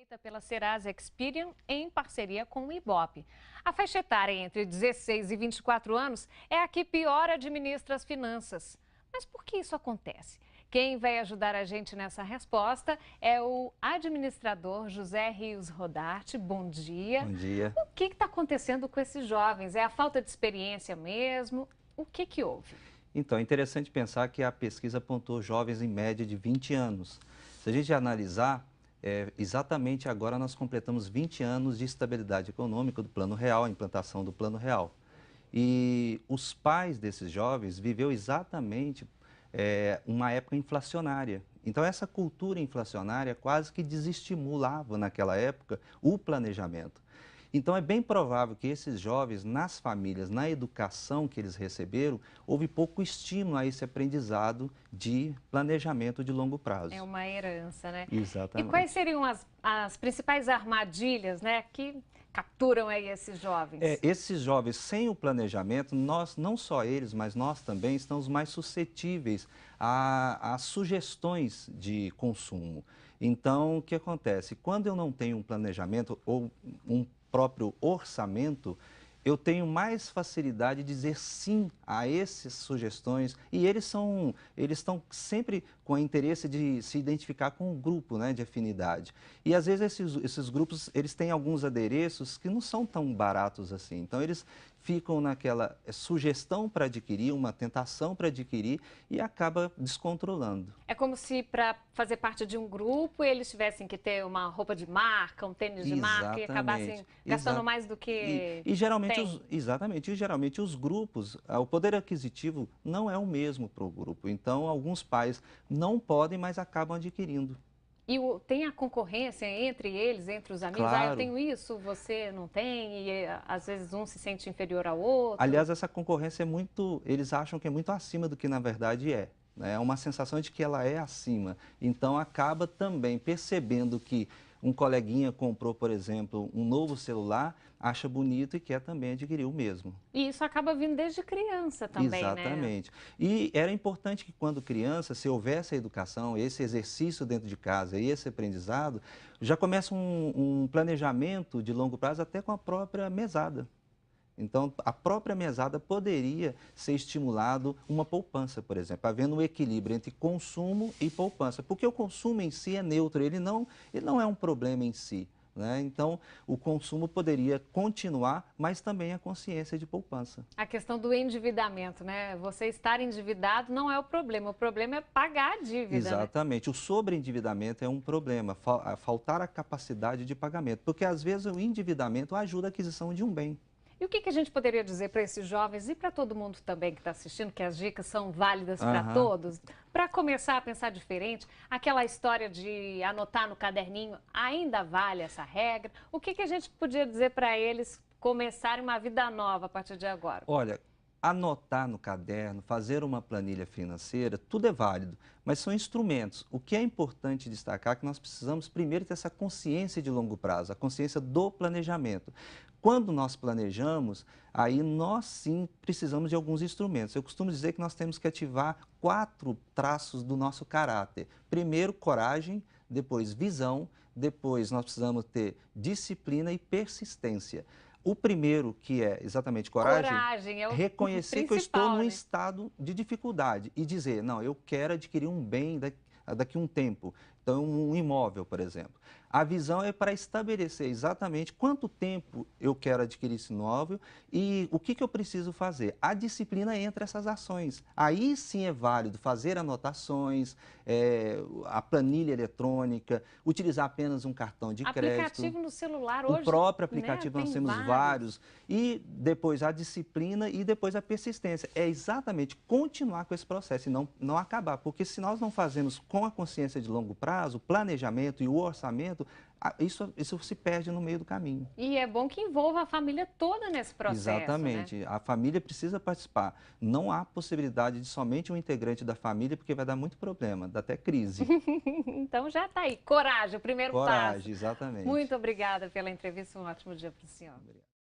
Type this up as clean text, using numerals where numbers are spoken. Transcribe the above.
Feita pela Serasa Experian em parceria com o Ibope. A faixa etária entre 16 e 24 anos é a que pior administra as finanças. Mas por que isso acontece? Quem vai ajudar a gente nessa resposta é o administrador José Rios Rodarte. Bom dia. Bom dia. O que está acontecendo com esses jovens? É a falta de experiência mesmo? O que houve? Então, é interessante pensar que a pesquisa apontou jovens em média de 20 anos. Se a gente analisar, exatamente agora nós completamos 20 anos de estabilidade econômica do Plano Real, a implantação do Plano Real. E os pais desses jovens viveu exatamente uma época inflacionária. Então, essa cultura inflacionária quase que desestimulava naquela época o planejamento. Então, é bem provável que esses jovens, nas famílias, na educação que eles receberam, houve pouco estímulo a esse aprendizado de planejamento de longo prazo. É uma herança, né? Exatamente. E quais seriam as principais armadilhas, né, que capturam aí esses jovens? Esses jovens, sem o planejamento, nós, não só eles, mas nós também estamos mais suscetíveis a sugestões de consumo. Então, o que acontece? Quando eu não tenho um planejamento ou um próprio orçamento, eu tenho mais facilidade de dizer sim a essas sugestões e eles estão sempre com o interesse de se identificar com um grupo, né, de afinidade. E às vezes esses grupos, eles têm alguns adereços que não são tão baratos assim. Então eles ficam naquela sugestão para adquirir, uma tentação para adquirir e acaba descontrolando. É como se para fazer parte de um grupo eles tivessem que ter uma roupa de marca, um tênis de marca e acabassem gastando mais do que geralmente exatamente, e geralmente os grupos, o poder aquisitivo não é o mesmo para o grupo. Então alguns pais não podem, mas acabam adquirindo. E tem a concorrência entre eles, entre os amigos? Claro. Ah, eu tenho isso, você não tem, e às vezes um se sente inferior ao outro. Aliás, essa concorrência é muito, eles acham que é muito acima do que na verdade é. Né? É uma sensação de que ela é acima. Então acaba também percebendo que um coleguinha comprou, por exemplo, um novo celular, acha bonito e quer também adquirir o mesmo. E isso acaba vindo desde criança também, Exatamente. né? E era importante que quando criança, se houvesse a educação, esse exercício dentro de casa e esse aprendizado, já começa um planejamento de longo prazo até com a própria mesada. Então, a própria mesada poderia ser estimulado uma poupança, por exemplo, havendo um equilíbrio entre consumo e poupança, porque o consumo em si é neutro, ele não é um problema em si. Né? Então, o consumo poderia continuar, mas também a consciência de poupança. A questão do endividamento, né? Você estar endividado não é o problema é pagar a dívida. Exatamente. Né? O sobreendividamento é um problema, faltar a capacidade de pagamento, porque às vezes o endividamento ajuda a aquisição de um bem. E o que a gente poderia dizer para esses jovens e para todo mundo também que está assistindo, que as dicas são válidas para todos, para começar a pensar diferente? Aquela história de anotar no caderninho, ainda vale essa regra? O que a gente podia dizer para eles começarem uma vida nova a partir de agora? Olha, anotar no caderno, fazer uma planilha financeira, tudo é válido, mas são instrumentos. O que é importante destacar é que nós precisamos primeiro ter essa consciência de longo prazo, a consciência do planejamento. Quando nós planejamos, aí nós sim precisamos de alguns instrumentos. Eu costumo dizer que nós temos que ativar 4 traços do nosso caráter. Primeiro, coragem, depois visão, depois nós precisamos ter disciplina e persistência. O primeiro, que é exatamente coragem é o reconhecer que eu estou num né? estado de dificuldade e dizer, não, eu quero adquirir um bem daqui a um tempo, então um imóvel, por exemplo. A visão é para estabelecer exatamente quanto tempo eu quero adquirir esse imóvel e o que eu preciso fazer. A disciplina entre essas ações. Aí sim é válido fazer anotações, a planilha eletrônica, utilizar apenas um cartão de crédito. Aplicativo no celular hoje, o próprio aplicativo, né, nós temos vários. E depois a disciplina e depois a persistência. É exatamente continuar com esse processo e não acabar. Porque se nós não fazemos com a consciência de longo prazo, o planejamento e o orçamento, isso se perde no meio do caminho. E é bom que envolva a família toda nesse processo. Exatamente. Né? A família precisa participar. Não há possibilidade de somente um integrante da família, porque vai dar muito problema, dá até crise. Então já está aí. Coragem, o primeiro passo. Coragem, exatamente. Muito obrigada pela entrevista. Um ótimo dia para o senhor. Obrigado.